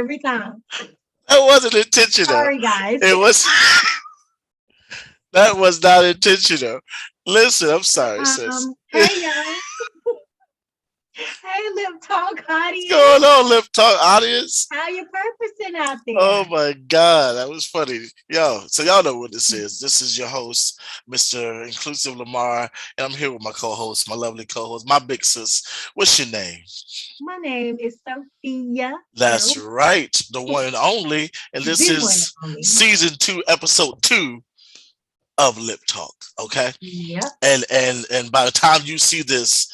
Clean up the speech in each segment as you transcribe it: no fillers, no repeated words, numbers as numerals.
every time. That wasn't intentional. Sorry, guys. It was that was not intentional. Listen, I'm sorry, sis. Hey y'all. Hey, Lip Talk What's audience. going on, Lip Talk audience? How you purposing out Oh there? my God, that was funny. Yo, so y'all know what this is. This is your host, Mr. Inclusive Lamar, and I'm here with my co-host, my lovely co-host, my big sis. What's your name? My name is Sophia. That's No, right, the one and only. And this the one and is only. season 2, episode 2 of Lip Talk. Okay. Yep. And by the time you see this,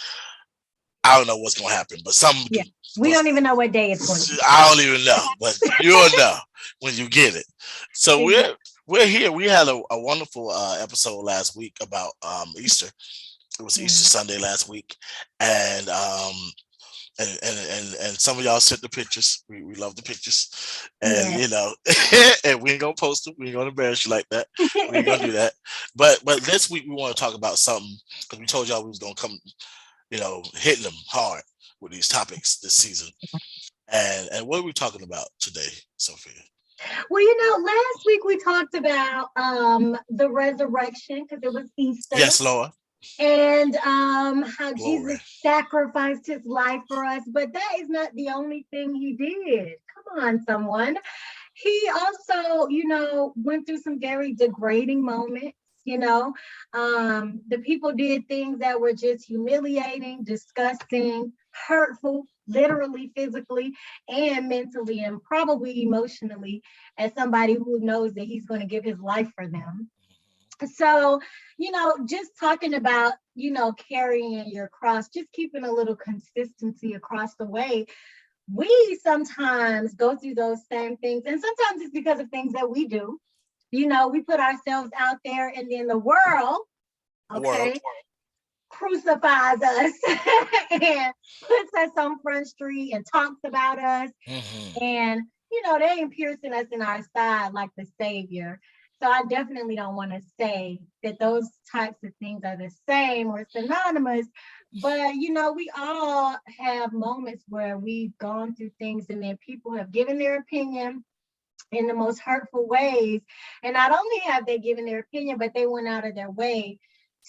I don't know what's gonna happen, but some Yeah. We was don't even know what day it's going to be. I don't even know, but you'll know when you get it. So Exactly. we're here. We had a wonderful episode last week about Easter. It was Easter Yeah. Sunday last week, and and some of y'all sent the pictures. We love the pictures, and Yes. and we ain't gonna post them. We ain't gonna embarrass you like that. We ain't gonna do that. But this week we want to talk about something because we told y'all we was gonna come, hitting them hard with these topics this season. And what are we talking about today, Sophia? Well, last week we talked about the resurrection because it was Easter. Yes, Lord. And how Glory. Jesus sacrificed his life for us. But that is not the only thing he did. Come on, someone. He also, went through some very degrading moments. The people did things that were just humiliating, disgusting, hurtful, literally, physically, and mentally, and probably emotionally, as somebody who knows that he's going to give his life for them. So, just talking about, carrying your cross, just keeping a little consistency across the way. We sometimes go through those same things, and sometimes it's because of things that we do. We put ourselves out there, and then the world, The world. okay, crucifies us and puts us on Front Street and talks about us. Hmm. And, they ain't piercing us in our side like the Savior. So I definitely don't want to say that those types of things are the same or synonymous. But, we all have moments where we've gone through things and then people have given their opinion in the most hurtful ways. And not only have they given their opinion, but they went out of their way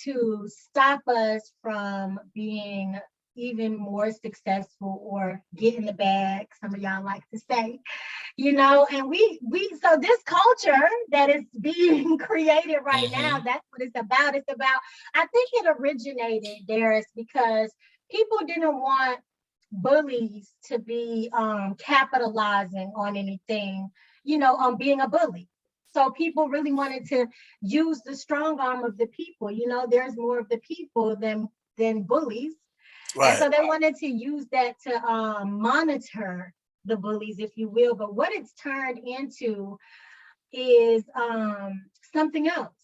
to stop us from being even more successful or get in the bag, some of y'all like to say, and we so this culture that is being created right now, Hmm. that's what it's about. It's about, I think it originated, Darius, because people didn't want bullies to be capitalizing on anything, on being a bully. So people really wanted to use the strong arm of the people. There's more of the people than bullies. And Right. so they wanted to use that to monitor the bullies, if you will. But what it's turned into is something else.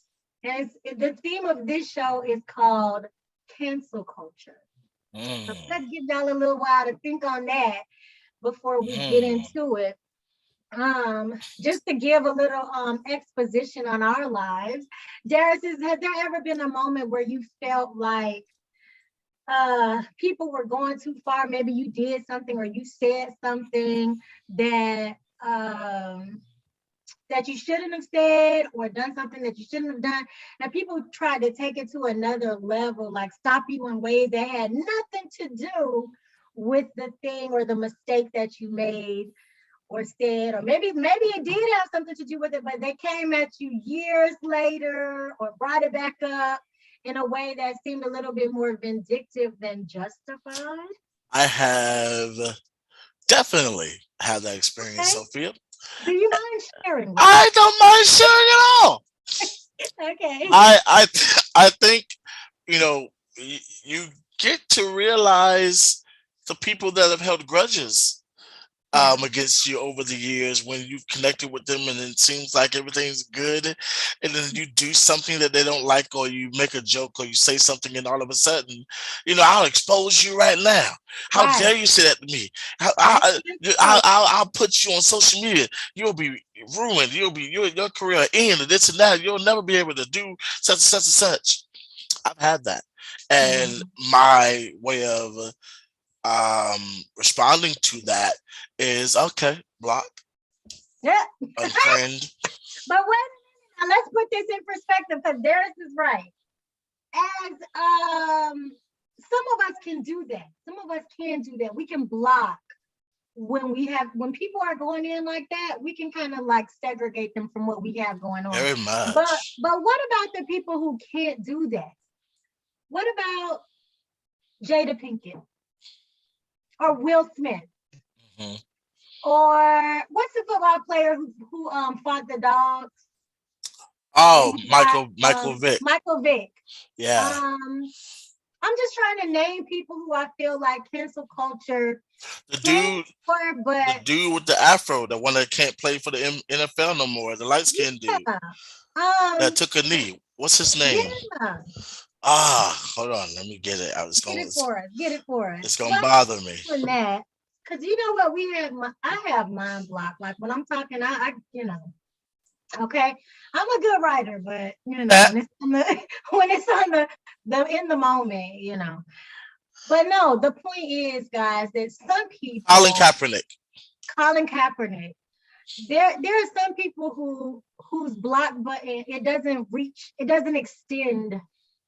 And the theme of this show is called cancel culture. So Mm. let's give y'all a little while to think on that before we get Mm. into it. Just to give a little exposition on our lives, Darius, has there ever been a moment where you felt like people were going too far? Maybe you did something or you said something that that you shouldn't have said, or done something that you shouldn't have done, and people tried to take it to another level, like stop you in ways that had nothing to do with the thing or the mistake that you made or said, or maybe it did have something to do with it, but they came at you years later or brought it back up in a way that seemed a little bit more vindictive than justified. I have definitely had that experience, Okay. Sophia. Do you mind sharing with I don't mind sharing at all. us? Okay. I think you get to realize the people that have held grudges Yeah. against you over the years when you've connected with them and it seems like everything's good, and then you do something that they don't like, or you make a joke or you say something, and all of a sudden, I'll expose you right now. How Right. dare you say that to me? That's I'll put you on social media. You'll be ruined. Your career will end and this and that. You'll never be able to do such and such and such. I've had that. And yeah. my way of responding to that is okay, block, Yeah. unfriend. But wait a minute, now let's put this in perspective because Darius is right. As some of us can do that. Some of us can do that. We can block when people are going in like that, we can kind of like segregate them from what we have going on. Very But much. what about the people who can't do that? What about Jada Pinkett or Will Smith? Hmm. Or what's the football player who fought the dogs and Oh, he got Michael Vick. Michael Vick? Yeah. Um, I'm just trying to name people who I feel like cancel culture The can dude, for, the but dude with the afro, the one that can't play for the NFL no more, the light skinned dude yeah, that um, took a knee. What's his name? yeah, Ah, hold on, let me get it. get it for us, get it for us. it's gonna Well, bother me. doing that, because you know what, I have mind block. Like when I'm talking, okay, I'm a good writer, but That when it's on the when it's on the in the moment, But no, the point is, guys, that some Colin people, Kaepernick. Colin Kaepernick, there are some people whose block button it doesn't extend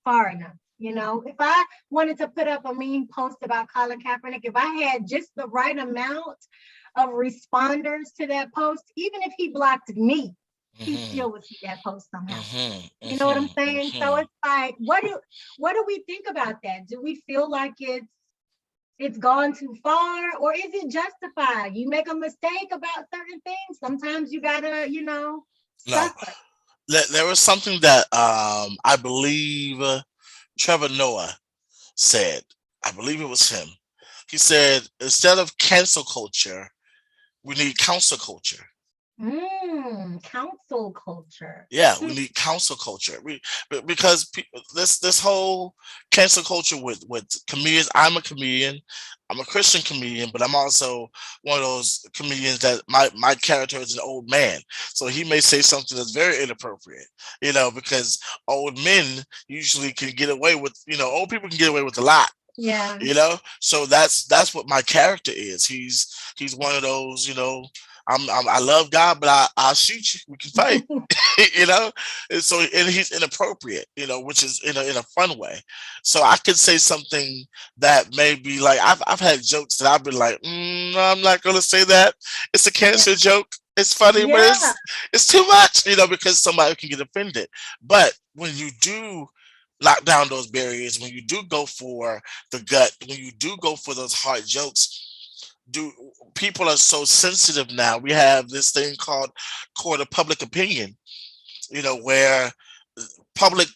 far enough. If I wanted to put up a mean post about Colin Kaepernick, if I had just the right amount of responders to that post, even if he blocked me, he Hmm. still would see that post somehow. Hmm. You know what I'm saying? So Hmm. it's like, what do we think about that? Do we feel like it's gone too far, or is it justified? You make a mistake about certain things. Sometimes you gotta, No, suffer. there was something that I believe Trevor Noah said. I believe it was him. He said instead of cancel culture, we need council culture. Council culture. Yeah, we need council culture. Because this whole cancel culture with comedians. I'm a comedian. I'm a Christian comedian, but I'm also one of those comedians that my character is an old man, so he may say something that's very inappropriate. Because old men usually can get away with. Old people can get away with a lot. Yeah. So that's what my character is. He's one of those. I love God, but I'll shoot you. We can fight. you know and he's inappropriate, which is in a fun way. So I could say something that may be like I've had jokes that I've been like, no, I'm not gonna say that. It's a Yeah. cancer joke. It's funny, but Yeah. it's too much, because somebody can get offended. But when you do knock down those barriers, when you do go for the gut, when you do go for those hard jokes, do people are so sensitive now. We have this thing called court of public opinion, where public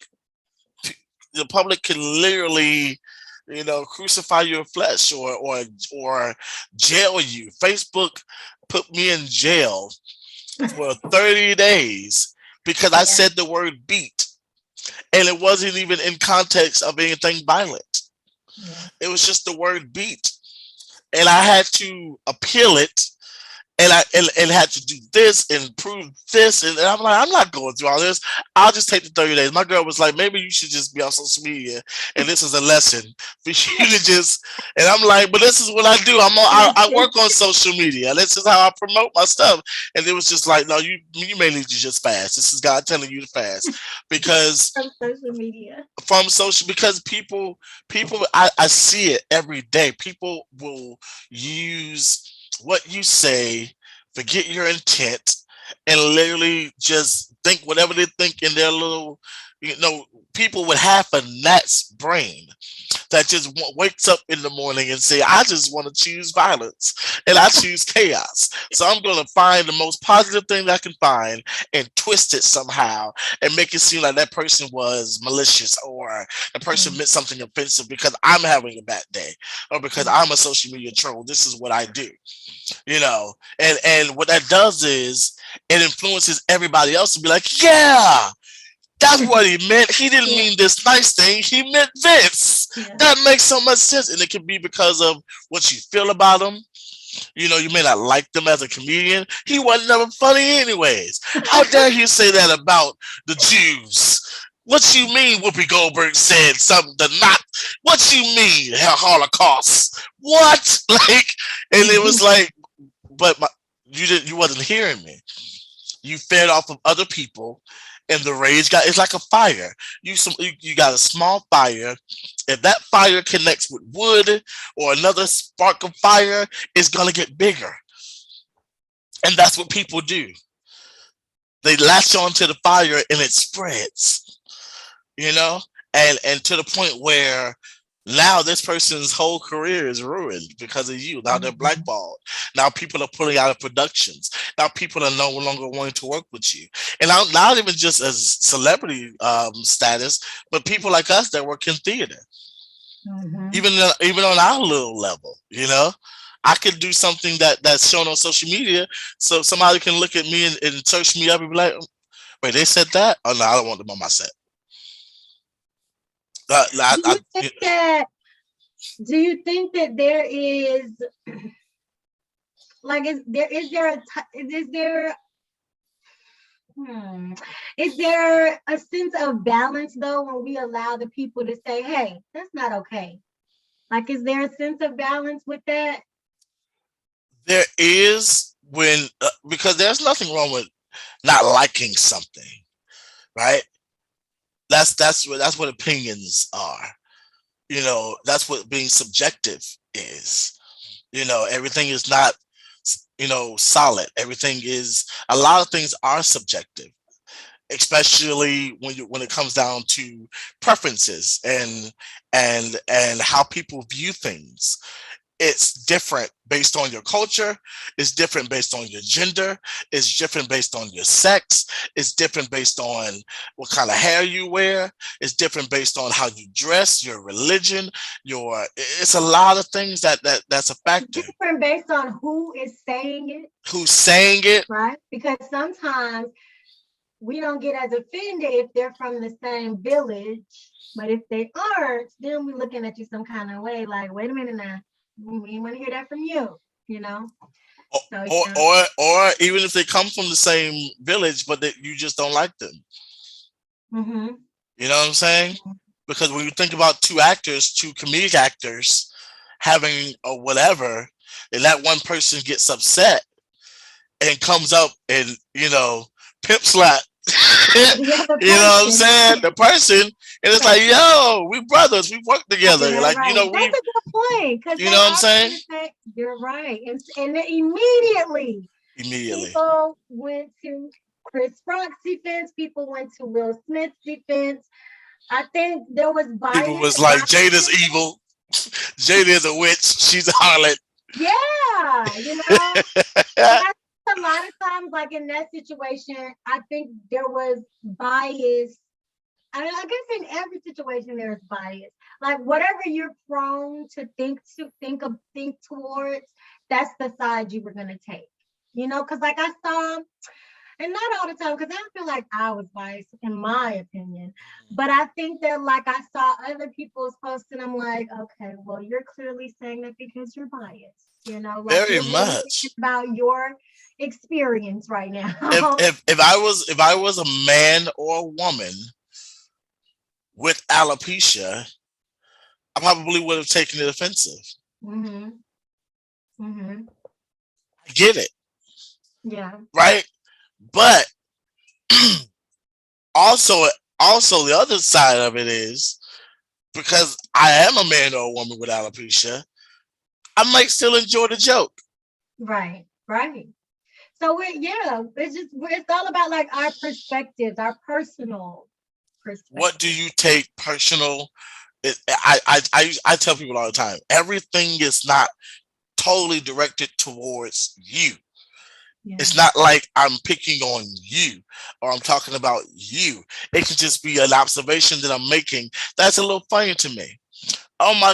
the public can literally, crucify your flesh or jail you. Facebook put me in jail for 30 days because I Yeah. said the word beat, and it wasn't even in context of anything violent. Yeah. It was just the word beat, and I had to appeal it, and had to do this and prove this, and I'm like, I'm not going through all this. I'll just take the 30 days. My girl was like, maybe you should just be on social media, and this is a lesson for you to just. And I'm like, but this is what I do. I work on social media. This is how I promote my stuff. And it was just like, no, you may need to just fast. This is God telling you to fast because From social media. from social because people I see it every day. People will use what you say, forget your intent, and literally just think whatever they think in their little, people with half a gnat's brain that just wakes up in the morning and say, I just want to choose violence and I choose chaos. So I'm going to find the most positive thing that I can find and twist it somehow and make it seem like that person was malicious or the person Mm, meant something offensive because I'm having a bad day or because mm, I'm a social media troll. This is what I do, and what that does is it influences everybody else to be like, yeah, that's what he meant. He didn't yeah. mean this nice thing. He meant this. Yeah. That makes so much sense. And it can be because of what you feel about him. You may not like them as a comedian. He wasn't never funny anyways. How dare you say that about the Jews? What you mean Whoopi Goldberg said something to not What you mean, Holocaust? What? Like, and it was like, but you wasn't hearing me. You fed off of other people, and the rage got, it's like a fire. You got a small fire. If that fire connects with wood or another spark of fire, it's gonna get bigger. And that's what people do. They latch onto the fire and it spreads, you know? And to the point where now this person's whole career is ruined because of you. Now they're Mhm. blackballed. Now people are pulling out of productions. Now people are no longer wanting to work with you. And not even just as celebrity status, but people like us that work in theater, Mhm. even on our little level, you know. I could do something that's shown on social media, so somebody can look at me and search me up and be like, "Wait, they said that? Oh no, I don't want them on my set." Do you think that do you think that there is like is there a is there hmm, is there a sense of balance though when we allow the people to say, hey, that's not okay? Like, is there a sense of balance with that? there is when because there's nothing wrong with not liking something, right? That's what opinions are. You know, that's what being subjective is. You know, everything is not, solid. Everything is, a lot of things are subjective, especially when it comes down to preferences and how people view things. It's different based on your culture, it's different based on your gender, it's different based on your sex, it's different based on what kind of hair you wear, it's different based on how you dress, your religion, it's a lot of things that's a factor. Different based on who is saying it, Who's saying it? right? Because sometimes we don't get as offended if they're from the same village. But if they aren't, then we're looking at you some kind of way, like, wait a minute now, we want to hear that from you, you know? So yeah. Or even if they come from the same village, but you just don't like them. Mm-hmm. You know what I'm saying? Because when you think about two comedic actors having a whatever, and that one person gets upset and comes up and pimp slap. The other You know what I'm person. saying? The person, and it's like, yo, we brothers, we work together. Yeah, Like, right. That's a good point because you they know what I'm are saying? going to say, you're right. And then immediately Immediately, people went to Chris Rock's defense, people went to Will Smith's defense. I think there was people bias. was like, Jada's evil. Jada is a witch. She's a harlot. Yeah, and I think a lot of times, like in that situation, I think there was bias. I mean, I guess in every situation there's bias. Like whatever you're prone to think towards, that's the side you were gonna take. Because like I saw, and not all the time, because I don't feel like I was biased in my opinion. But I think that like I saw other people's posts and I'm like, okay, well, you're clearly saying that because you're biased, like Very you're really much. thinking about your experience right If now. if if I was a man or a woman with alopecia, I probably would have taken it offensive. Mm-hmm. Mm-hmm. I get it, Yeah. right? But also, also the other side of it is because I am a man or a woman with alopecia, I might still enjoy the joke. Right. Right. So it's all about like our perspectives, our personal What do perspective. you take personal? I tell people all the time, everything is not totally directed towards you. Yeah. It's not like I'm picking on you or I'm talking about you. It can just be an observation that I'm making that's a little funny to me. Oh my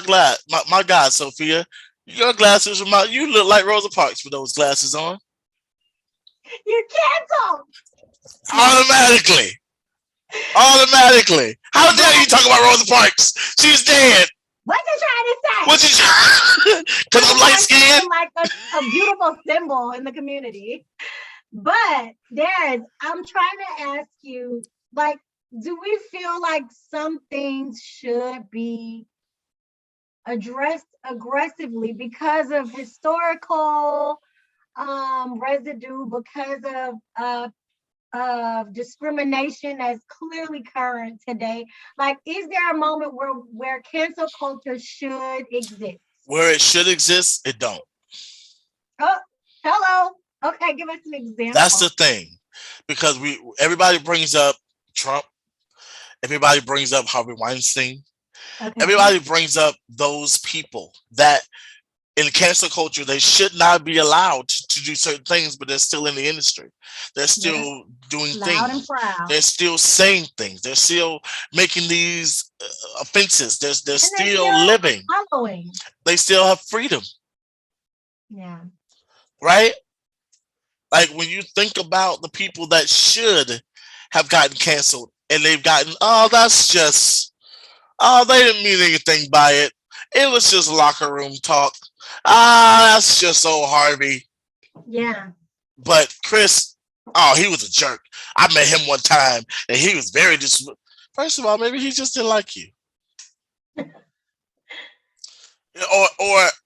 God, Sophia, your glasses remind you look like Rosa Parks with those glasses on. You're canceled. No. Automatically. Automatically. How dare you What? talk about Rosa Parks? She's dead. What you trying to What say? you because I'm Rosa light Parks is skinned? still like a beautiful symbol in the community. But I'm trying to ask you, like, do we feel like some things should be addressed aggressively because of historical residue, because of discrimination that's clearly current today. Like, is there a moment where cancel culture should exist? Where it should exist, it don't. Oh, hello. Okay, give us an That's the example. thing, because we everybody brings up Trump, everybody brings up Harvey Weinstein, Okay. everybody brings up those people that in cancel culture they should not be allowed to do certain things, but they're still in the industry. They're Yep. still doing Loud and things. proud. They're still saying things. They're still making these offenses. They're And they're still still living. following. They still have freedom, Yeah. right? Like when you think about the people that should have gotten canceled and they've gotten, oh, that's just, oh, they didn't mean anything by it. It was just locker room talk. Ah, that's just old Harvey. Yeah. But Chris, oh, he was a jerk. I met him one time and he was very dis. First of all, maybe he just didn't like you.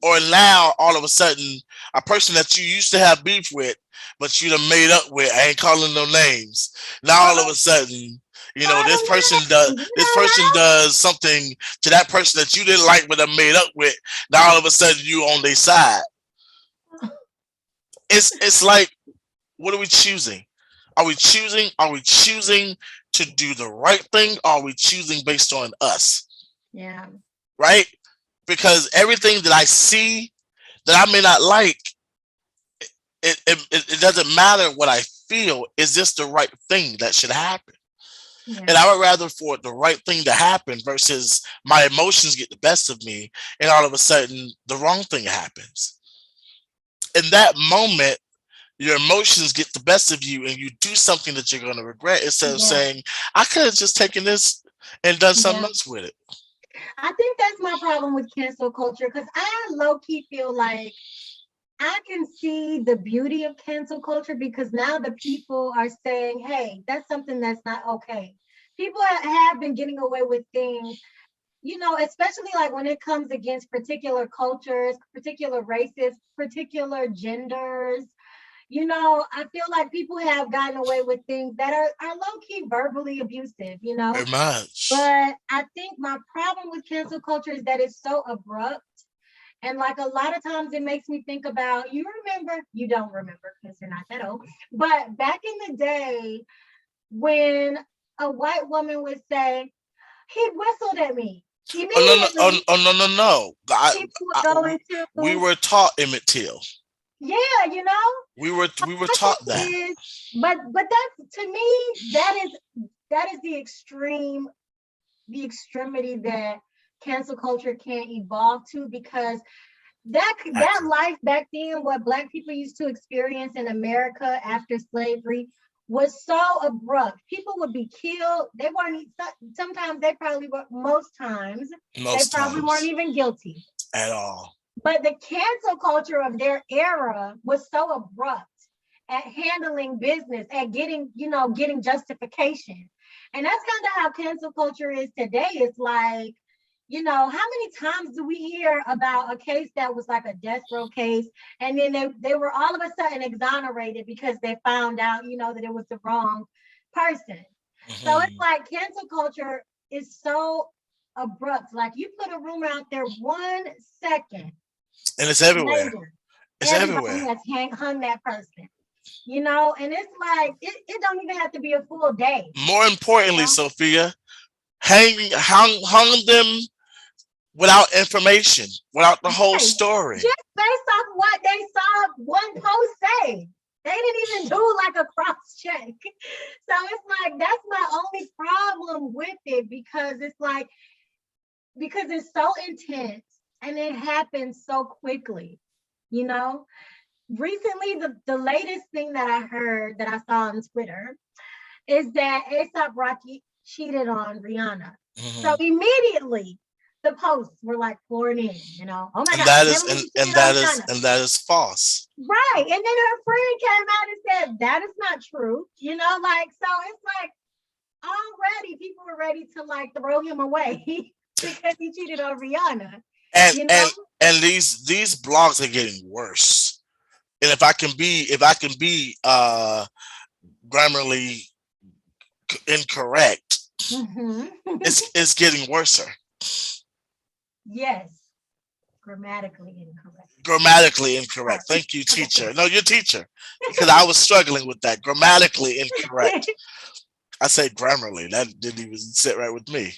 Or now all of a sudden a person that you used to have beef with, but you done made up with, I ain't calling no names. Now all of Oh, a sudden, call this them person does names. You this know person how? does something to that person that you didn't like but I made up with. Now all of a sudden you on their side. It's like, what are we choosing? Are we choosing to do the right thing? Or are we choosing based on us? Yeah. Right? Because everything that I see that I may not like, it doesn't matter what I feel. Is this the right thing that should happen? And Yeah. I would rather for the right thing to happen versus my emotions get the best of me and all of a sudden the wrong thing happens. In that moment, your emotions get the best of you and you do something that you're going to regret instead of Yeah. saying, I could have just taken this and done something Yeah. else with it. I think that's my problem with cancel culture because I low key feel like I can see the beauty of cancel culture because now the people are saying, hey, that's something that's not okay. People have been getting away with things, especially like when it comes against particular cultures, particular races, particular genders. I feel like people have gotten away with things that are low key verbally abusive. Very much. But I think my problem with cancel culture is that it's so abrupt. And like a lot of times it makes me think about, you don't remember because you're not that old, but back in the day when a white woman would say, he whistled at me, Oh no no immediately no no no! people would go We into, were taught Emmett Till. yeah, We were my taught thing that. is, but that's to me, that is the extremity that cancel culture can't evolve to because that Exactly. life back then, what Black people used to experience in America after slavery, was so abrupt. People would be killed. They weren't. Sometimes they probably were. Most times they Most probably weren't times even guilty. at all. But the cancel culture of their era was so abrupt at handling business, at getting justification. And that's kind of how cancel culture is today. It's like, how many times do we hear about a case that was like a death row case, and then they were all of a sudden exonerated because they found out, that it was the wrong person. So it's Hmm. like cancel culture is so abrupt. Like you put a rumor out there 1 second And it's everywhere. later, It's everybody everywhere. has hung that person, and it's like it don't even have to be a full day, More you importantly, know, Sophia, hung them without information, without the whole right? story. Just based off what they saw one post say. They didn't even do like a cross check. So it's like that's my only problem with it because it's so intense and it happens so quickly, you know? Recently, the latest thing that I heard that I saw on Twitter is that ASAP Rocky cheated on Rihanna. So Hmm. immediately the posts were like pouring in. Oh my And God, I that can't is believe and, she and cheated on that is Rihanna. and that is false. Right. And then her friend came out and said, that is not true. Like, so it's like already people were ready to like throw him away because he cheated on Rihanna. and you know? and and these blogs are getting worse. And if I can be grammarly incorrect, Hmm. it's getting worse. Yes, grammatically incorrect. Grammatically incorrect. Right. Thank you, teacher. No, your teacher, because I was struggling with that. Grammatically incorrect. I said grammarly. That didn't even sit right with me.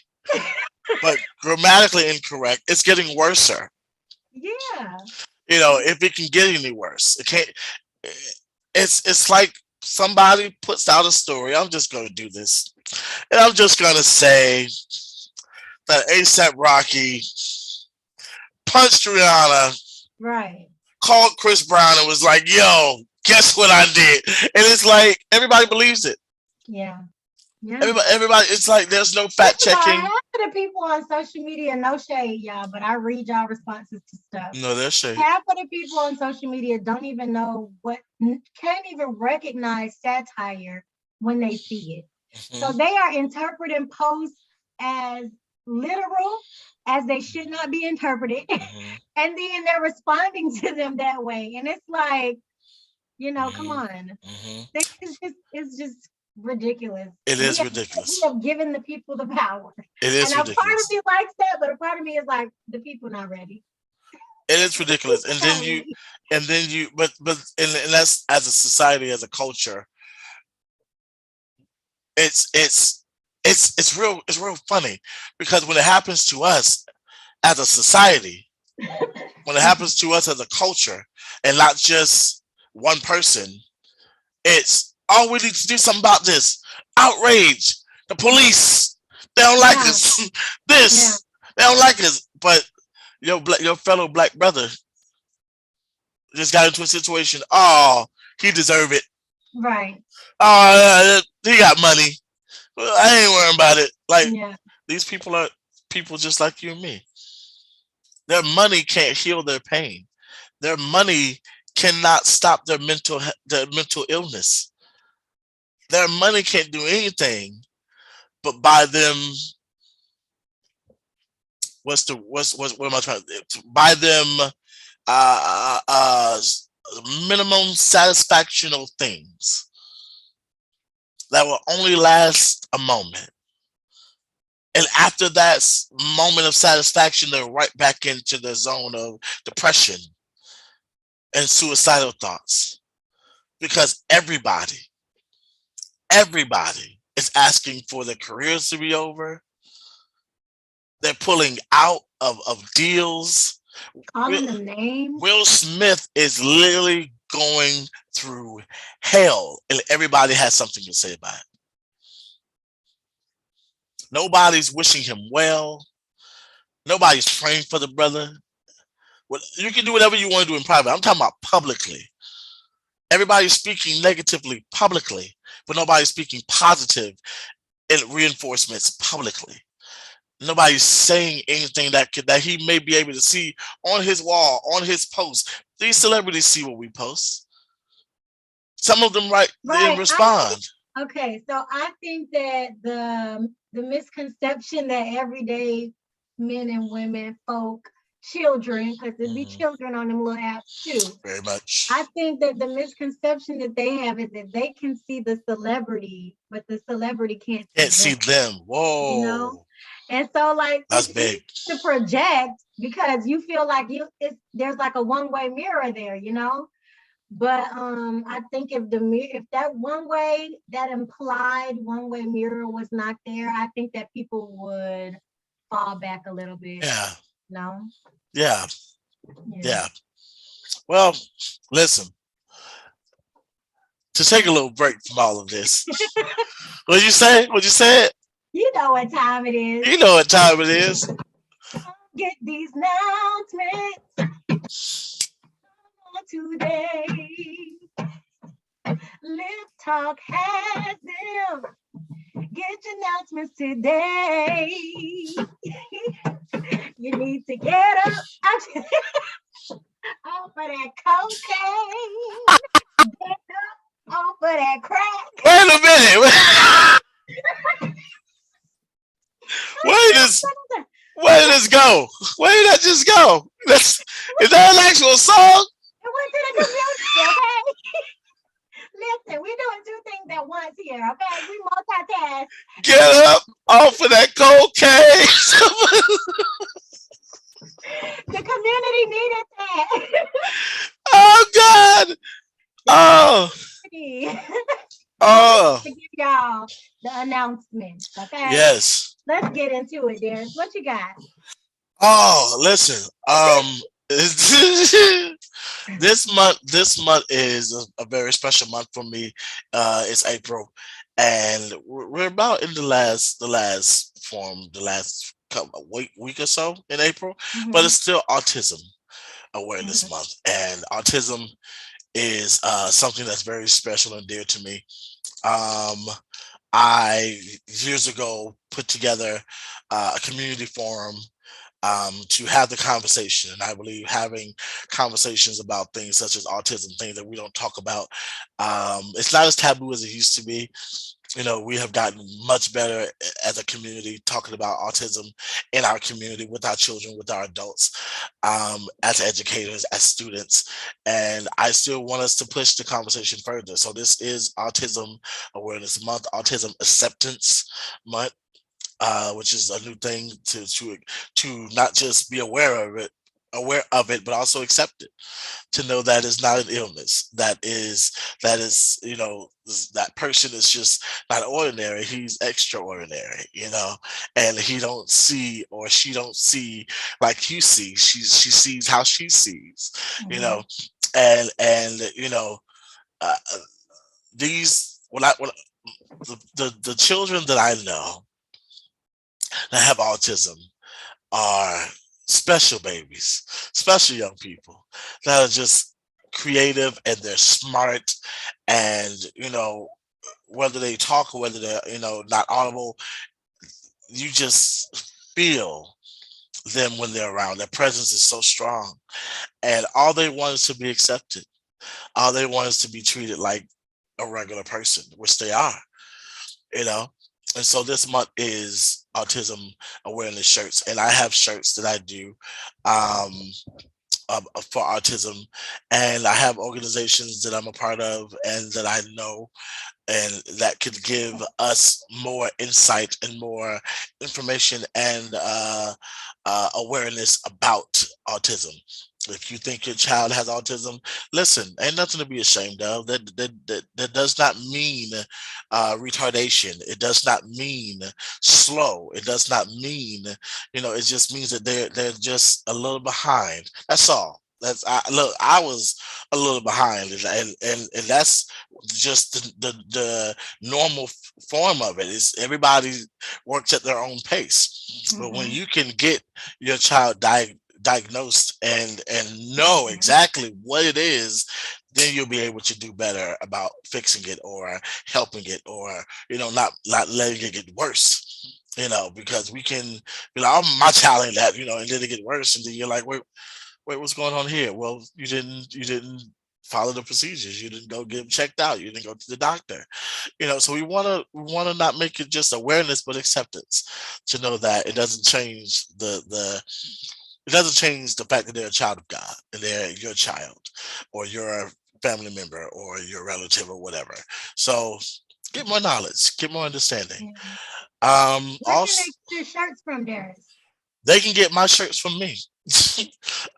But grammatically incorrect. It's getting worse. Yeah. If it can get any worse, it can't. It's like somebody puts out a story. I'm just going to do this, and I'm just going to say that ASAP Rocky punched Rihanna, Right. called Chris Brown, and was like, "Yo, guess what I did?" And it's like everybody believes it. Yeah. Yeah. Everybody. It's like there's no First fact of all, checking. half of the people on social media, no shade, y'all, but I read y'all responses to stuff. No, there's shade. Half of the people on social media don't even know can't even recognize satire when they see it. So Mhm, they are interpreting posts as literal as they should not be interpreted. mhm, And then they're responding to them that way. And it's like, come mhm, on. mhm. It's just ridiculous. It We is have we ridiculous. have given the people the power. It And is a part of ridiculous. me likes that, but a part of me is like, the people not ready. It is The ridiculous. people And then not you, ready. and that's as a society, as a culture, it's it's it's real funny because when it happens to us as a society, when it happens to us as a culture, and not just one person, it's oh, we need to do something about this. Outrage. The police. They don't like Yeah, us. yeah, This. They don't like us. But your fellow black brother just got into a situation. Oh, he deserve it. right. Oh, he got money. Well, I ain't worrying about it. Like Yeah. these people are people just like you and me. Their money can't heal their pain. Their money cannot stop their mental illness. Their money can't do anything but buy them what am I trying to buy them uh, uh, minimum satisfactional things that will only last a moment. And after that moment of satisfaction, they're right back into the zone of depression and suicidal thoughts because everybody is asking for their careers to be over. They're pulling out of deals. Calling Will, them names. Will Smith is literally going through hell, and everybody has something to say about it. Nobody's wishing him well. Nobody's praying for the brother. You can do whatever you want to do in private. I'm talking about publicly. Everybody's speaking negatively publicly, but nobody's speaking positive and reinforcements publicly. Nobody's saying anything that he may be able to see on his wall, on his post. These celebrities see what we post. Some of them write and Right. respond. Okay, so I think that the misconception that everyday men and women, folk, children, because there'd be Mhm. children on them little apps too. Very much. I think that the misconception that they have is that they can see the celebrity, but the celebrity can't see Can't see them, them. you know? Whoa, And so like that's it's big. easy to project because you feel like there's like a one-way mirror there, But I think if that that implied one-way mirror was not there, I think that people would fall back a little bit. Yeah, No? yeah, Yeah. yeah. Well, listen. To take a little break from all of this, what you say? What you said? You know what time it is. You know what time it is. Get these announcements today. Lip Talk has them. Get your announcements today. You need to get up off of that cocaine. Get up off of that crack. Wait a minute. Wait a Where did this go? Where did that just go? Is that an actual song? It went to the community, okay? Listen, we're doing two things at once here, okay? We multitask. Get up off of that cocaine. The community needed that. Oh God. Oh. Community. So we Oh. to give y'all the announcements, okay? Yes. Let's get into it, Darius. What you got? Oh, listen. This month is a very special month for me. It's April, and we're about in the last couple, week or so in April, but Hmm. it's still Autism Awareness Hmm. Month, and autism is something that's very special and dear to me. Um, I years ago put together a community forum to have the conversation. And I believe having conversations about things such as autism, things that we don't talk about, it's not as taboo as it used to be. We have gotten much better as a community talking about autism in our community with our children, with our adults, as educators, as students. And I still want us to push the conversation further. So this is Autism Awareness Month, Autism Acceptance Month, which is a new thing to not just be aware of it, but also accept it, to know that it's not an illness, that is that person is just not ordinary, he's extraordinary, and he don't see, or she don't see like you see, she sees how she sees, you Hmm. know and uh, these when the children that I know that have autism are special babies, special young people that are just creative, and they're smart, and whether they talk or whether they're not audible, you just feel them when they're around. Their presence is so strong, and all they want is to be accepted. All they want is to be treated like a regular person, which they are. you know. And so this month is Autism Awareness Shirts, and I have shirts that I do um, for autism, and I have organizations that I'm a part of and that I know, and that could give us more insight and more information and awareness about autism. If you think your child has autism, listen, ain't nothing to be ashamed of. That does not mean retardation. It does not mean slow. It does not mean, it just means that they're just a little behind. That's all. Look. I was a little behind, and that's just the normal form of it. Is everybody works at their own pace, but when Hmm. you can get your child diagnosed and know Hmm. exactly what it is, then you'll be able to do better about fixing it, or helping it, or not letting it get worse. Because we can be like, oh, my child ain't that, and then it get worse, and then you're like, wait, what's going on here? Well, you didn't follow the procedures. You didn't go get them checked out. You didn't go to the doctor. So we wanna not make it just awareness, but acceptance, to know that it doesn't change the fact that they're a child of God and they're your child, or your family member, or your relative, or whatever. So get more knowledge, get more understanding. Yeah. Where can they Also, get your shirts from, Darius? they can get my shirts from me.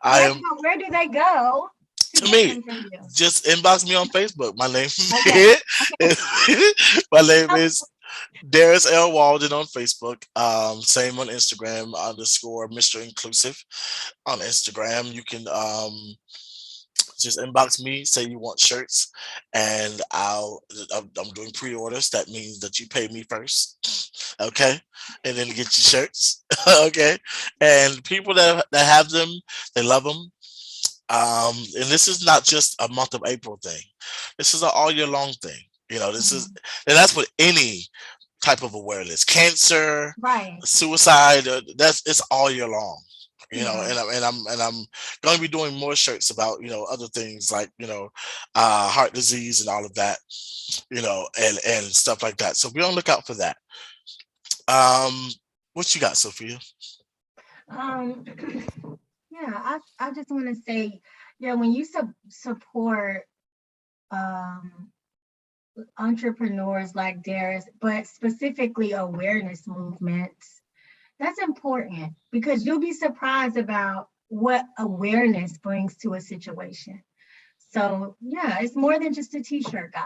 I Where am no, where do they go to To get me, them from you? just inbox me on Facebook. My name, Okay. my name Oh, is Darius L. Walden on Facebook. Same on Instagram, underscore Mr. Inclusive on Instagram. You can just inbox me, say you want shirts, and I'm doing pre-orders. That means that you pay me first, okay, and then get your shirts, okay. And people that have them, they love them. And this is not just a month of April thing. This is an all year long thing. This is, mhm. and that's with any type of awareness, cancer, Right. suicide. It's all year long. Yeah. And I'm going to be doing more shirts about other things like heart disease and all of that, and stuff like that. So be on the lookout for that. Um, what you got, Sophia? Um, yeah, I just want to say, yeah, when you support um entrepreneurs like Darius, but specifically awareness movements, that's important because you'll be surprised about what awareness brings to a situation. So, yeah, it's more than just a t-shirt, guys.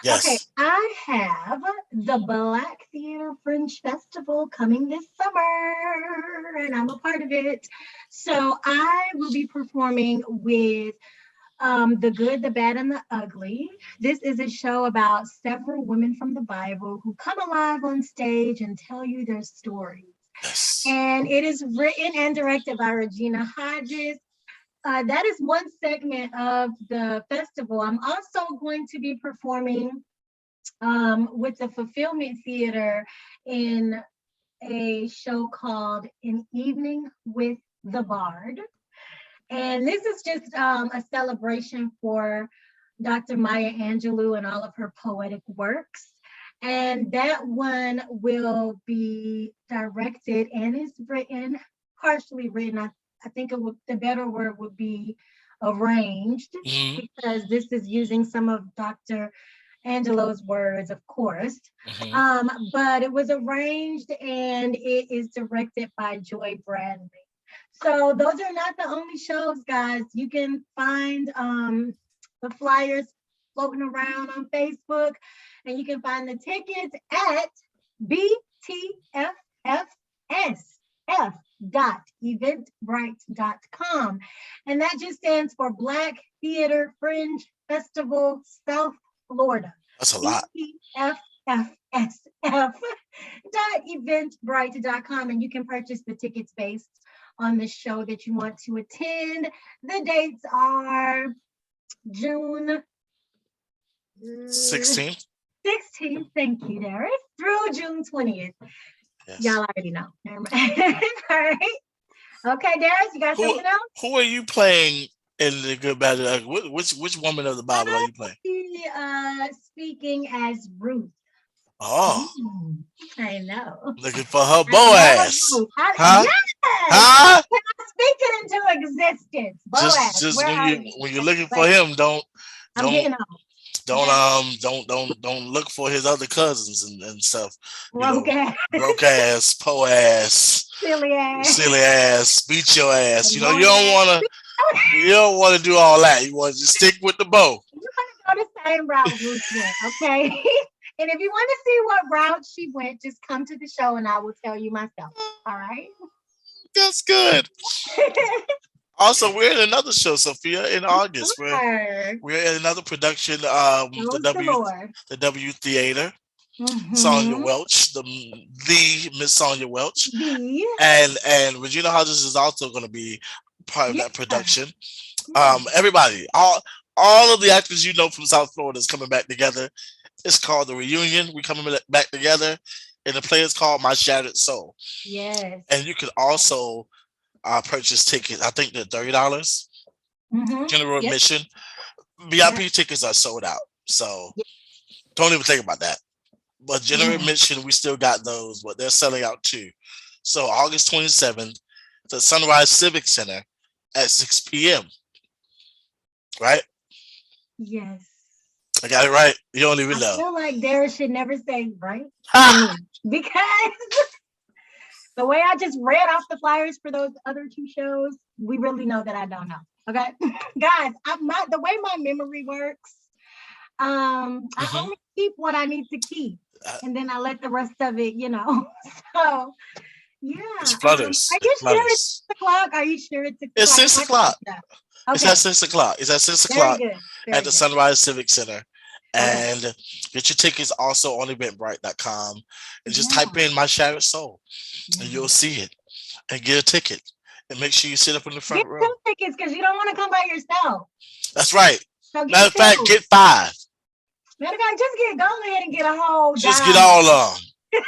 Okay, Yes. I have the Black Theater Fringe Festival coming this summer, and I'm a part of it. So, I will be performing with The Good, the Bad, and the Ugly. This is a show about several women from the Bible who come alive on stage and tell you their stories. Yes. And it is written and directed by Regina Hodges. That is one segment of the festival. I'm also going to be performing with the Fulfillment Theater in a show called An Evening with the Bard. And this is just a celebration for Dr. Maya Angelou and all of her poetic works. And that one will be directed and is written, partially written. I think the better word would be arranged Hmm. because this is using some of Dr. Angelo's words, of course. Hmm. But it was arranged and it is directed by Joy Bradley. So those are not the only shows, guys. You can find the flyers floating around on Facebook, and you can find the tickets at btffsf.eventbrite.com. And that just stands for Black Theater Fringe Festival South Florida. That's a lot. btffsf.eventbrite.com. And you can purchase the tickets based on the show that you want to attend. The dates are June 16. 16th, thank you, Darius, through June 20th. Yes. Y'all already know. Never mind. All right. Okay, Darius, you got Who something else? who are you playing in the Good Bad and the Ugly? Which woman of the Bible are you playing? Speaking as Ruth. Oh, I know. looking for her I love Boaz. Ruth. Huh? Yes. Huh? Speak it into existence. Just Boaz, where when are you you? when you're looking for him, don't I'm don't getting old. don't look for his other cousins and stuff. You know, Broke ass, broke ass, po ass, silly ass. silly ass, beat your ass. You know, you Annoying ass. don't want to do all that. You want to just stick with the bow. You're gonna go the same route Ruth went, okay? And if you want to see what route she went, just come to the show and I will tell you myself. All right. That's good. Also, we're in another show, Sophia, in August. Sure. We're in another production, Praise the Lord. the W Theater. Sonia Mhm. Welch, the Miss Sonia Welch, The and Regina Hodges is also going to be part of yeah. that production. Yeah. Everybody, all of the actors you know from South Florida is coming back together. It's called The Reunion. We're coming back together, and the play is called My Shattered Soul. Yes. And you can also purchase tickets. I think they're $30. General Yep. admission. VIP tickets are sold out, so Yep. don't even think about that. But general Yeah. admission, we still got those, but they're selling out too. So August 27th, the Sunrise Civic Center at 6 p.m. Right? Yes. I got it right. You don't even I know. feel like Dara should never say right to Ha! me because the way I just read off the flyers for those other two shows, we really know that I don't know. Okay, guys, the way my memory works, I Mhm. only keep what I need to keep, Uh, and then I let the rest of it, So yeah, It flutters. are It you sure it's flutters. 6 o'clock? Are you sure it's 6 It's o'clock? 6 o'clock. It's Okay, at 6 o'clock. It's at 6 very o'clock good, at very the good. Sunrise Civic Center. Okay, And get your tickets also on eventbrite.com and just yeah, type in My Shattered Soul and yeah. you'll see it and get a ticket. And make sure you sit up in the Get front two row. tickets because you don't want to come by yourself. That's right. So Matter get of fact, two. get 5. Matter of fact, go ahead and get a whole Just get dime. all of them.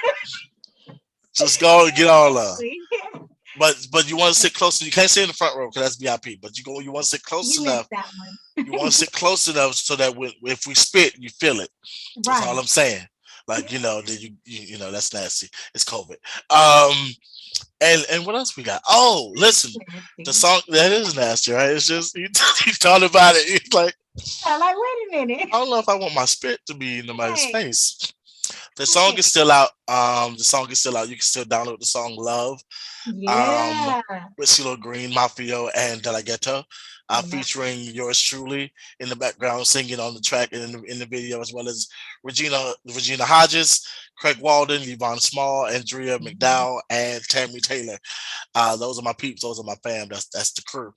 Just go and get all of them. But you want to sit close. You can't sit in the front row because that's VIP. But you want to sit close You enough. missed that one. You want to sit close enough so that if we spit, you feel it. That's all Right. I'm saying. Like, then you know that's nasty. It's COVID. Um, and what else we got? Oh, listen, the Nasty. song that is nasty, right? It's just you thought about it. It's like I'm like, wait a minute. I don't know if I want my spit to be in nobody's Right, face. The song right. is still out. The song is still out. You can still download the song "Love." Um, Yeah. with CeeLo Green, Mafio, and De La Ghetto, Yeah. featuring yours truly in the background singing on the track and in the video, as well as Regina Hodges, Craig Walden, Yvonne Small, Andrea Mhm. McDowell, and Tammy Taylor. Those are my peeps. Those are my fam. That's the crew.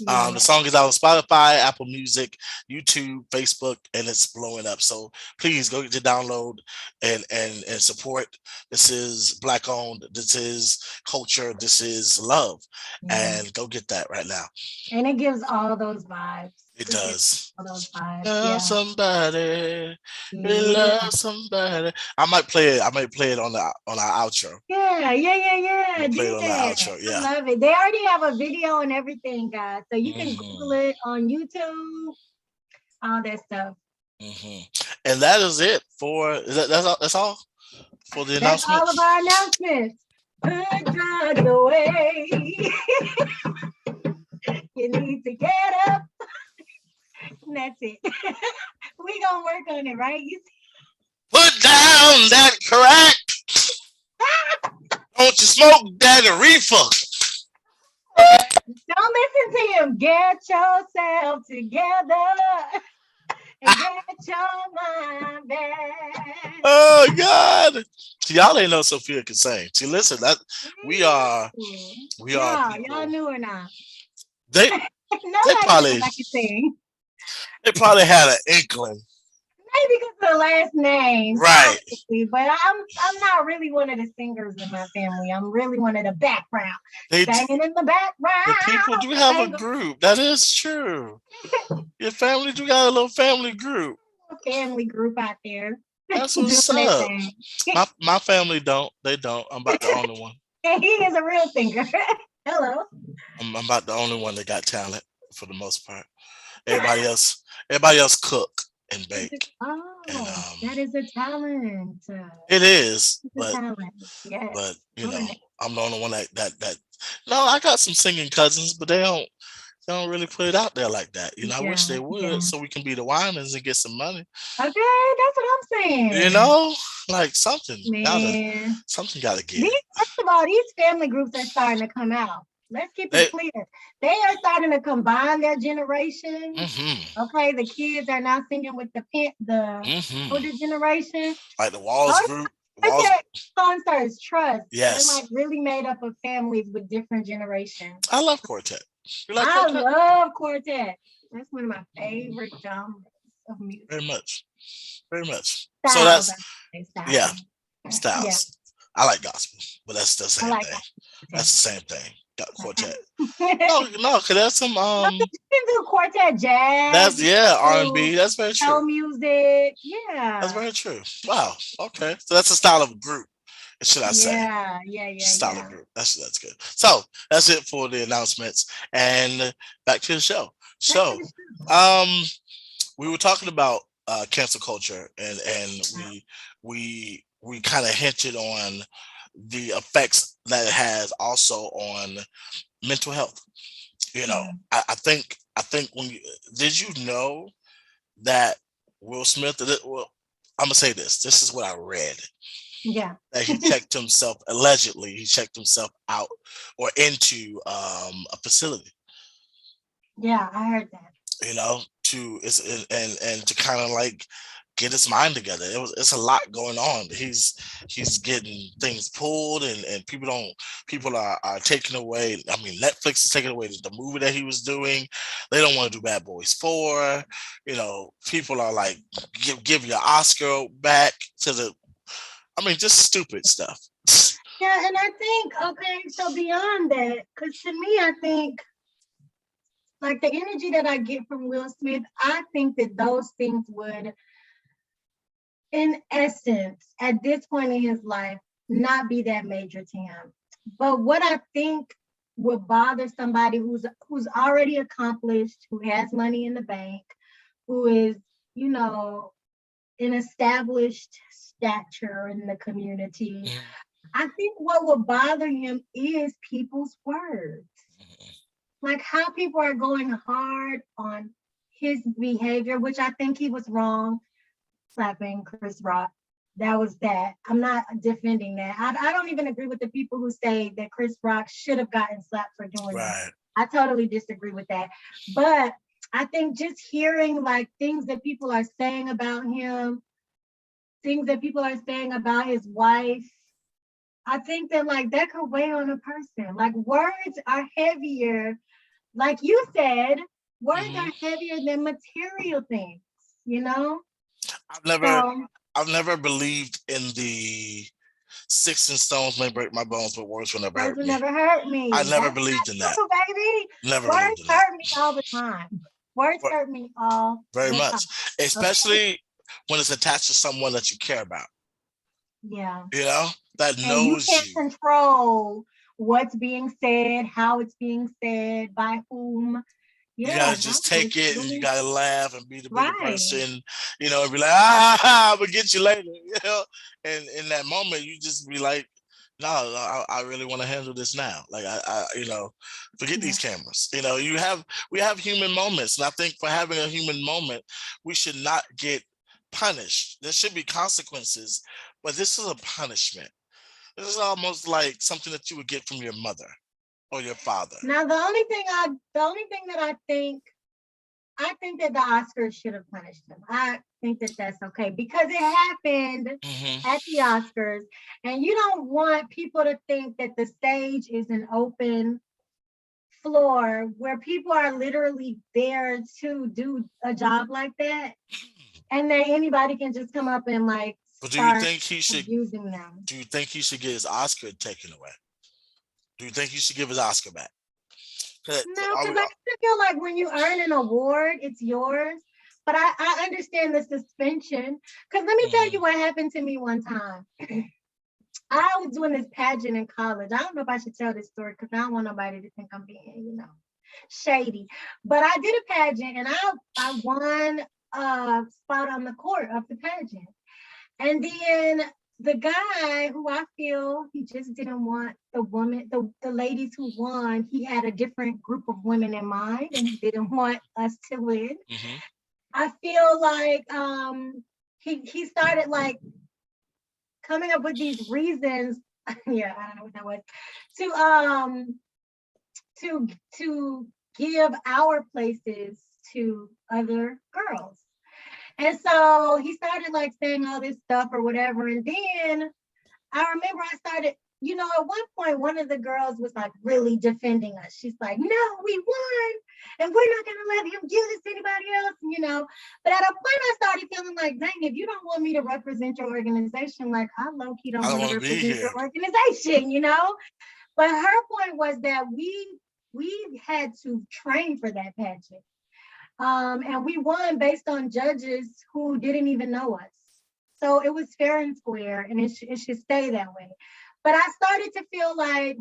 The Yeah. song is out on Spotify, Apple Music, YouTube, Facebook, and it's blowing up. So please go get your download and support. This is black owned. This is culture. This is love, Yeah. and go get that right now. And it gives all those vibes. It It gives does. all those vibes. Love Yeah. somebody. Yeah. Love somebody. I might play it. I might play it on our outro. Yeah. Yeah. Yeah. I'm Yeah. gonna play it Do on the that. outro. I Yeah. love it. They already have a video and everything, guys. So you can Google hmm it on YouTube, all that stuff. And that is it for that's all for the That's all of announcements. our announcements. Put drugs away. You need to get up. And that's it. We gonna work on it, right? Put down that crack. Don't you smoke that reefer? Don't listen to him. Get yourself together and get your mind back. Oh God. See, y'all ain't know Sophia can sing. See, listen, that we are Ooh. we are Y'all people. knew or not? They they Nobody knows probably I can sing. they probably had an inkling. Maybe because of the last name, Right. possibly, but I'm not really one of the singers in my family. I'm really one of the background, They d- singing in the the people background. do have a Ain't group. That is true. Your family do got a little family group. no family group out there That's doing what's that up. thing. My family don't. They don't. I'm about the only one. And he is a real singer. Hello. I'm about the only one that got talent for the most part. Everybody else cook and bake. And Oh, that is a talent. it is, It's a talent. Yes. but Doing it. I'm the only one that no, I got some singing cousins, but they don't really put it out there like that. I wish Yeah, they would yeah. so we can be the whiners and get some money. Okay, that's what I'm You saying. know? Like Man. something gotta give. These, first of all, these family groups are starting to come out. Let's keep it They clear. They are starting to combine their generations. hmm Okay, the kids are now singing with the hmm older generation. like the Walls Those group. Walls quartet concerts, trust, they're like yes. really made up of families with different generations. I love Quartet. You like I Quartet? love quartet. That's one of my favorite genres of music. Very much. Very much. So Styles, that's I say yeah, styles. Yeah, Styles. I like gospel, but that's the I same like thing. that. That's the same thing. Got Quartet. Okay. No, cause that's some No, you can do quartet jazz, that's you yeah, can R&B. do That's very true. show music. That's Yeah. very true. Wow. Okay. So that's a style of group, should I say? Yeah, yeah, yeah, Style of yeah. group. That's good. So that's it for the announcements and back to the show. Back to So the show. um we were talking about cancel culture and Yeah. we kind of hinted on the effects that it has also on mental health. Yeah. I think did you know that Will Smith well, I'm gonna say this is what I read, Yeah. that he checked himself allegedly he checked himself out or into a facility, Yeah, I heard that. to is and to kind of like get his mind together. It's a lot going on. He's getting things pulled and people are taking away. I mean, Netflix is taking away the movie that he was doing. They don't want to do Bad Boys 4. People are like give your Oscar back to the I mean just stupid stuff. Yeah, and I think, okay, so beyond that, because to me, I think like the energy that I get from Will Smith, I think that those things would, in essence, at this point in his life, not be that major to him. But what I think would bother somebody who's already accomplished, who has money in the bank, who is, you know, an established stature in the community. Mhm. I think what would bother him is people's words. Like how people are going hard on his behavior, which I think he was wrong slapping Chris Rock. That was that. I'm not defending that. I don't even agree with the people who say that Chris Rock should have gotten slapped for doing that. Right. I totally disagree with that. But I think just hearing like things that people are saying about him, things that people are saying about his wife, I think that like that could weigh on a person. Like words are heavier. Like you said, words Mhm. are heavier than material things, you know? I've never So I've never believed in the sticks and stones may break my bones, but words will never words hurt will me. never hurt I me. never That's believed in not that. true, baby. Never Words believed in that. hurt me all the time. Words But hurt me all very the time. much, Okay? especially when it's attached to someone that you care about. Yeah. You know, that And you knows can't you. control what's being said, how it's being said, by whom. You Yeah, gotta no, just take it's it and you really gotta laugh and be the bigger right. person, and be like, I'm gonna get you later, And in that moment, you just be like, no, I really want to handle this now. Like forget Yeah. these cameras. We have human moments, and I think for having a human moment, we should not get punished. There should be consequences, but this is a punishment. This is almost like something that you would get from your mother or your father. Now the only thing that I think that the Oscars should have punished him. I think that that's okay because it happened at the Oscars, and you don't want people to think that the stage is an open floor where people are literally there to do a job like that, and then anybody can just come up and like But do you start think he should? abusing them. Do you think he should get his Oscar taken away? Do you think he should give his Oscar back? No, because I still feel like when you earn an award, it's yours. But I understand the suspension. Because let me tell you what happened to me one time. I was doing this pageant in college. I don't know if I should tell this story because I don't want nobody to think I'm being, shady. But I did a pageant and I won a spot on the court of the pageant. And then the guy who I feel he just didn't want the woman, the ladies who won, he had a different group of women in mind and he didn't want us to win. I feel like he started like coming up with these reasons. Yeah, I don't know what that was. To give our places to other girls. And so he started like saying all this stuff or whatever. And then I remember I started, at one point, one of the girls was like really defending us. She's like, no, we won. And we're not going to let him give this to anybody else, But at a point, I started feeling like, dang, if you don't want me to represent your organization, like I low-key don't want to represent your organization, But her point was that we had to train for that pageant. And we won based on judges who didn't even know us. So it was fair and square, and it should stay that way. But I started to feel like,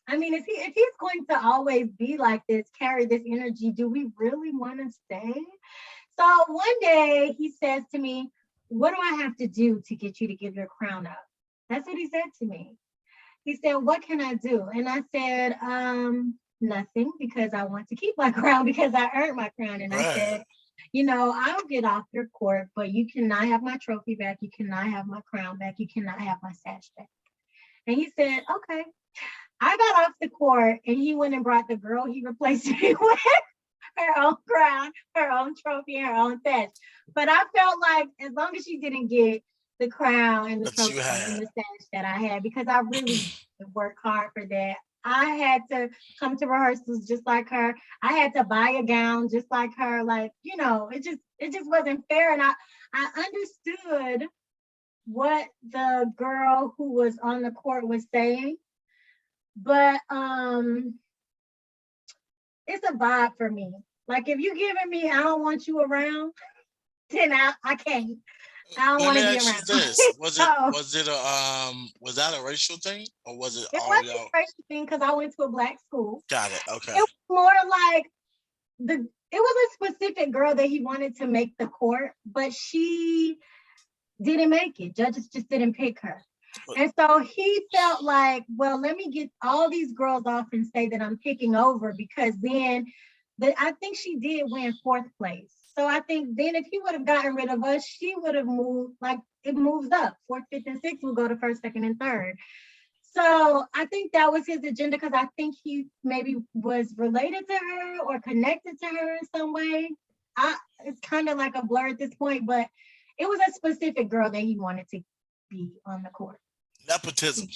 if he's going to always be like this, carry this energy, do we really want to stay? So one day he says to me, what do I have to do to get you to give your crown up? That's what he said to me. He said, what can I do? And I said, nothing, because I want to keep my crown because I earned my crown. And I said, I'll get off your court, but you cannot have my trophy back. You cannot have my crown back. You cannot have my sash back. And he said, okay. I got off the court and he went and brought the girl he replaced me with her own crown, her own trophy, her own sash. But I felt like as long as she didn't get the crown and the trophy and the sash that I had, because I really worked hard for that. I had to come to rehearsals just like her. I had to buy a gown just like her. Like, it just wasn't fair. And I understood what the girl who was on the court was saying. But it's a vibe for me. Like if you giving me, I don't want you around, then I can't. I don't want to be around. This. Was that a racial thing or was it all y'all? A racial thing because I went to a Black school. Got it. Okay. It was more like it was a specific girl that he wanted to make the court, but she didn't make it. Judges just didn't pick her. And so he felt like, well, let me get all these girls off and say that I'm picking over, because then I think she did win fourth place. So I think then if he would have gotten rid of us, she would have moved, like it moves up. Fourth, fifth, and sixth will go to first, second, and third. So I think that was his agenda, because I think he maybe was related to her or connected to her in some way. It's kind of like a blur at this point, but it was a specific girl that he wanted to be on the court. Nepotism.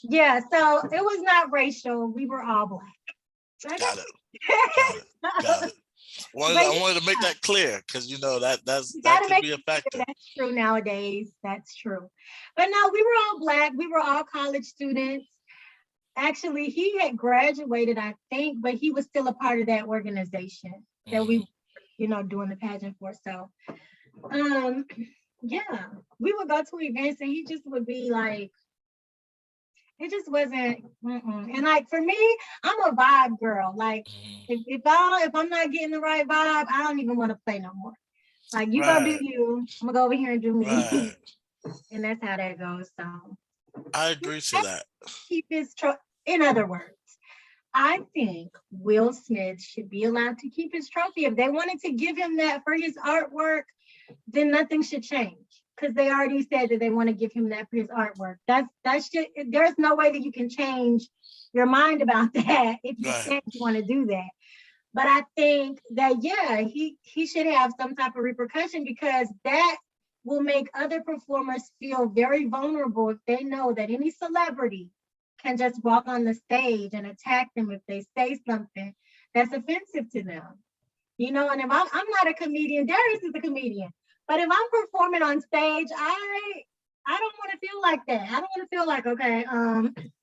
Yeah, so it was not racial. We were all Black. Got it. Got it. I wanted to make that clear, because you know that could be a factor. That's true nowadays. That's true. But no, we were all Black. We were all college students. Actually, he had graduated, I think, but he was still a part of that organization that we, doing the pageant for. So, yeah, we would go to events and he just would be like, it just wasn't. And like for me, I'm a vibe girl. Like if I'm not getting the right vibe, I don't even want to play no more. Like you go do you, I'm gonna go over here and do me. Right. And that's how that goes. So I agree to that. Keep his in other words, I think Will Smith should be allowed to keep his trophy. If they wanted to give him that for his artwork, then nothing should change. Because they already said that they want to give him that for his artwork. That's just, there's no way that you can change your mind about that if you say you want to do that. But I think that, yeah, he should have some type of repercussion, because that will make other performers feel very vulnerable if they know that any celebrity can just walk on the stage and attack them if they say something that's offensive to them. And if I'm not a comedian, Darius is a comedian. But if I'm performing on stage, I don't want to feel like that. I don't want to feel like, okay,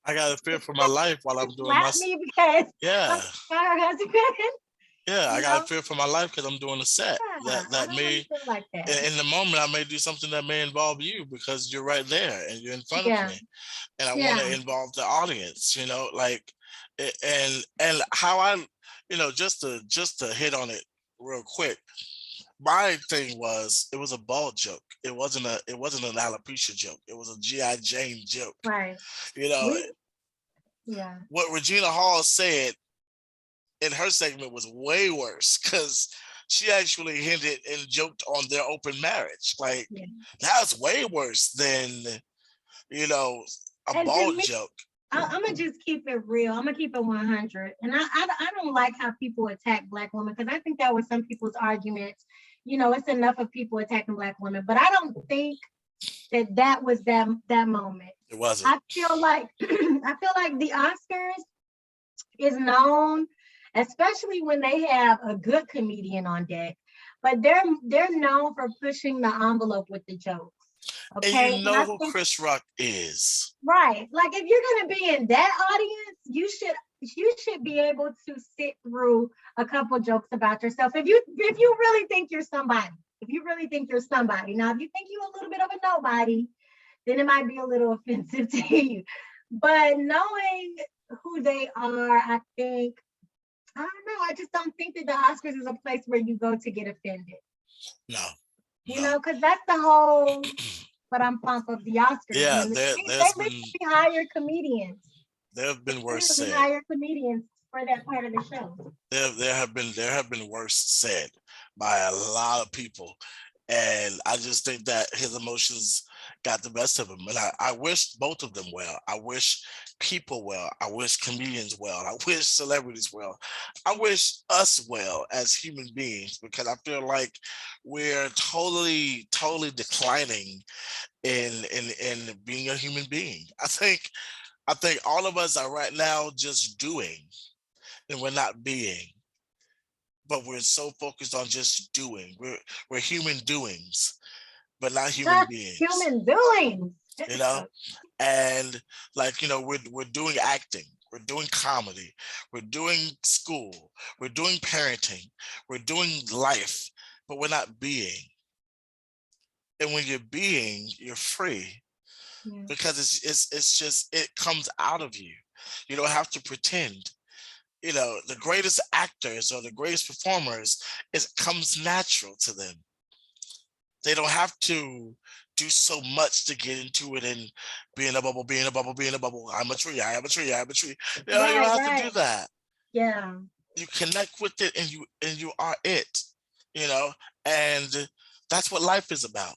I gotta fear for my life while I'm doing my me because yeah. My husband. Yeah, I gotta fear for my life because I'm doing a set that may feel like that. In the moment I may do something that may involve you because you're right there and you're in front of me, and I want to involve the audience. Like, and how I, just to hit on it real quick. My thing was, it was a bald joke. It wasn't an alopecia joke. It was a G.I. Jane joke. Right. Yeah. What Regina Hall said in her segment was way worse, because she actually hinted and joked on their open marriage. Like, that's way worse than, a bald joke. I'm gonna just keep it real. I'm gonna keep it 100. And I don't like how people attack Black women, because I think that was some people's arguments. It's enough of people attacking Black women, but I don't think that was that moment. It wasn't. I feel like the Oscars is known, especially when they have a good comedian on deck, but they're known for pushing the envelope with the jokes. Okay? And who Chris Rock is. Right. Like, if you're going to be in that audience, you should be able to sit through a couple jokes about yourself. If you really think you're somebody, now, if you think you're a little bit of a nobody, then it might be a little offensive to you. But knowing who they are, I don't know. I just don't think that the Oscars is a place where you go to get offended. No. Because that's the whole but I'm pump of the Oscars. Yeah, they hire comedians. There have been worse said. Hire comedians for that part of the show. There have been worse said by a lot of people, and I just think that his emotions got the best of him. And I wish both of them well. I wish people well. I wish comedians well. I wish celebrities well. I wish us well as human beings, because I feel like we're totally declining in being a human being. I think all of us are right now just doing, and we're not being. But we're so focused on just doing. We're human doings, but not human beings. Human doings. And like, we're doing acting, we're doing comedy, we're doing school, we're doing parenting, we're doing life, but we're not being. And when you're being, you're free, because it's just, it comes out of you. You don't have to pretend. the greatest actors or the greatest performers, it comes natural to them. They don't have to do so much to get into it and be in a bubble, be in a bubble, be in a bubble. I'm a tree, I am a tree, I am a tree. You don't Right, have to do right. that. Yeah. You connect with it and you are it, you know, and that's what life is about.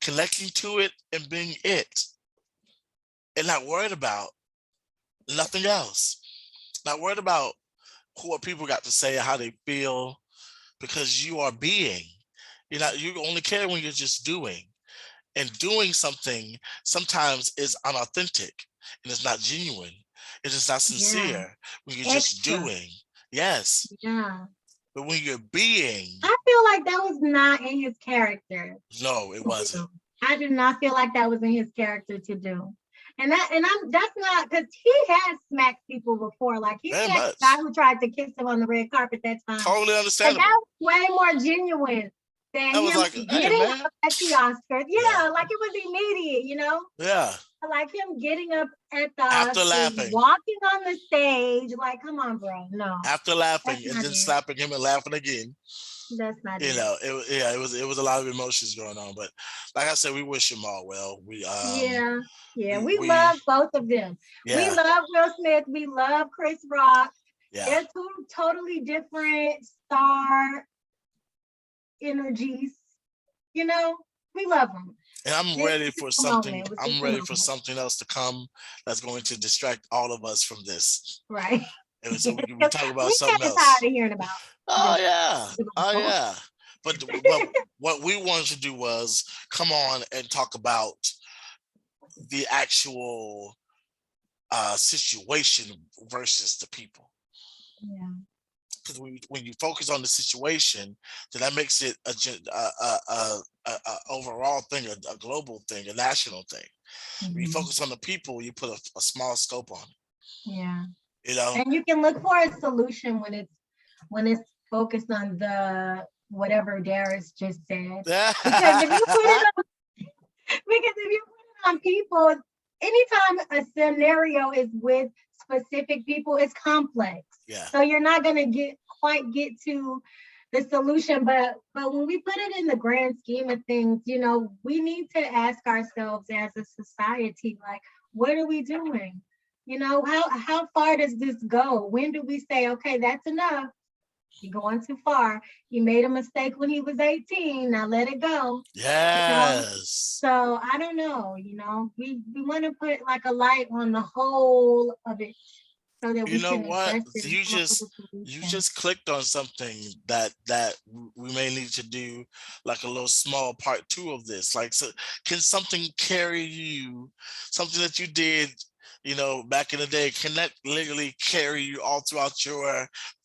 Connecting to it and being it and not worried about nothing else. Not worried about what people got to say, how they feel, because you are being. You only care when you're just doing. And doing something sometimes is unauthentic and it's not genuine. It's just not Yeah. sincere when you're just Extra. doing. Yes. Yeah. But when you're being, I feel like that was not in his character no, it to wasn't. do. I do not feel like that was in his character to do. And that's not because he has smacked people before. Like he Very smacked the guy much. who tried to kiss him on the red carpet that time. Totally And understandable. that was way more genuine than That was him like, hey getting man. up at the Oscars. Yeah. Yeah, like it was immediate, Yeah. like him getting up at the After Oscars, laughing. walking on the stage. Like, come on, bro. No, After that's laughing and not then it. slapping him and laughing again. That's not it. It was a lot of emotions going on. But like I said, we wish him all well. Yeah, yeah. We We love both of them. We yeah, love Will Smith. We love Chris Rock. yeah. They're two totally different star energies. You know, we love them. And This was just a moment. It was just I'm a ready for moment, something else to come that's going to distract all of us from this. right? And so we can talk about We something kind of tired else. of hearing about Oh this yeah. Oh debacle. yeah. But what we wanted to do was come on and talk about the actual situation versus the people. Yeah, Because when you focus on the situation, then that makes it a overall thing, a global thing, a national thing. When you mhm, focus on the people, you put a small scope on yeah. it. You know, And you can look for a solution when it's focused on the whatever Darius just said. Because if you put it on because if you put it on people, anytime a scenario is with specific people, it's complex. yeah, So you're not gonna quite get to the solution. But when we put it in the grand scheme of things, we need to ask ourselves as a society, like, what are we doing? How far does this go? When do we say, okay, that's enough? You're going too far. He made a mistake when he was 18. Now let it go. You know, yes. so I don't know, we want to put like a light on the whole of it so that You we know can what? address it and come up with a You solution. just clicked on something that we may need to do, like a little small part two of this. Like, so can something carry you, something that you did, back in the day, can that literally carry you all throughout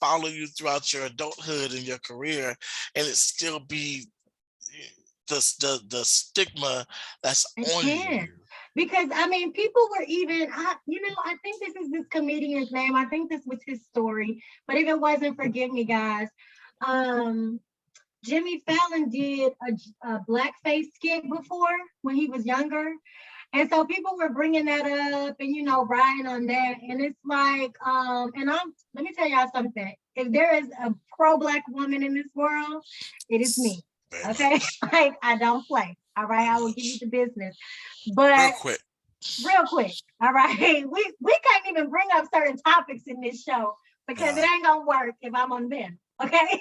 follow you throughout your adulthood and your career, and it still be the stigma that's It on can. you? Because I mean, people were even, I think this is this comedian's name. I think this was his story. But if it wasn't, forgive me, guys. Um, Jimmy Fallon did a blackface skit before when he was younger. And so people were bringing that up and, riding on that. And it's like, let me tell y'all something. If there is a pro-Black woman in this world, it is me. Very Okay. much. Like, I don't play. All right. Very I will give you much. the business. Real But quick. real quick. All right. We can't even bring up certain topics in this show because it Yeah, ain't going to work if I'm on them. Okay.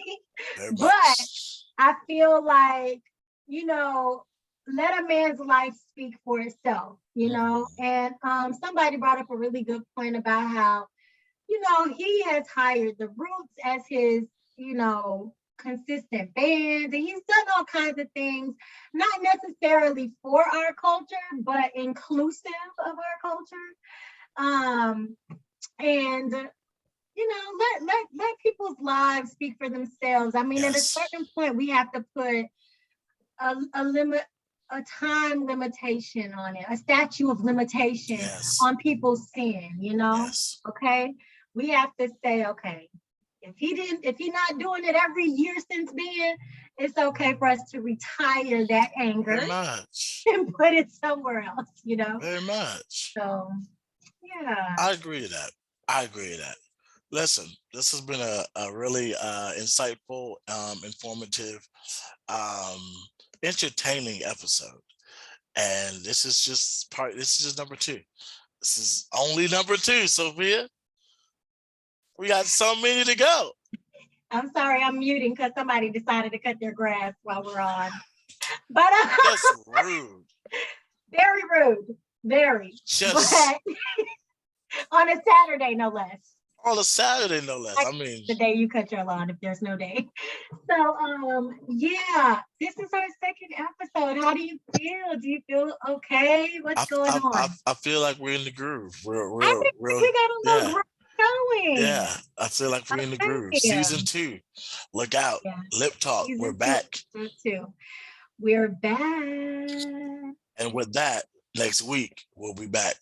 very But much. I feel like, you know, let a man's life speak for itself, Mhm. And somebody brought up a really good point about how, he has hired the Roots as his, consistent band, and he's done all kinds of things, not necessarily for our culture, but inclusive of our culture. And let people's lives speak for themselves. I mean, at a Yes. certain point, we have to put a limit, a time limitation on it, a statute of limitation Yes. on people's sin. Yes. Okay. We have to say, okay, if he's not doing it every year since then, it's okay for us to retire that Very anger much. and put it somewhere else. Very much. So yeah. I agree with that. I agree with that. Listen, this has been a really insightful, informative, um, entertaining episode. And this is just number two. This is only number two, Sophia. We got so many to go. I'm sorry, I'm muting because somebody decided to cut their grass while we're on. But Just rude. very rude, very. Just But on a Saturday, no less. on a Saturday, no less. Like I mean, the day you cut your lawn, if there's no day. So, yeah, this is our second episode. How do you feel? Do you feel okay? What's going on? I feel like we're in the groove. I think we got a little yeah, groove going. yeah. I feel like we're in the groove. Okay. Season 2. Look out. Yeah. Lip Talk. Season We're 2, back. Season 2. We're back. And with that, next week we'll be back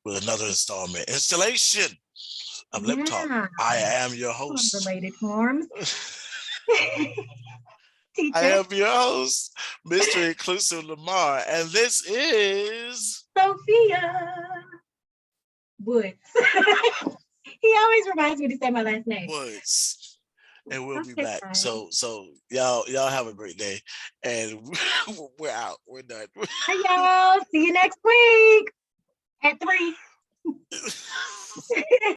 with another installation of Lip Talk. Yeah. I am your host. Related forms. Teacher. I am your host, Mr. Inclusive Lamar, and this is Sophia Woods. He always reminds me to say my last name. Woods. And we'll be Okay, back. fine. So y'all have a great day. And we're out. We're done. Bye, y'all. See you next week.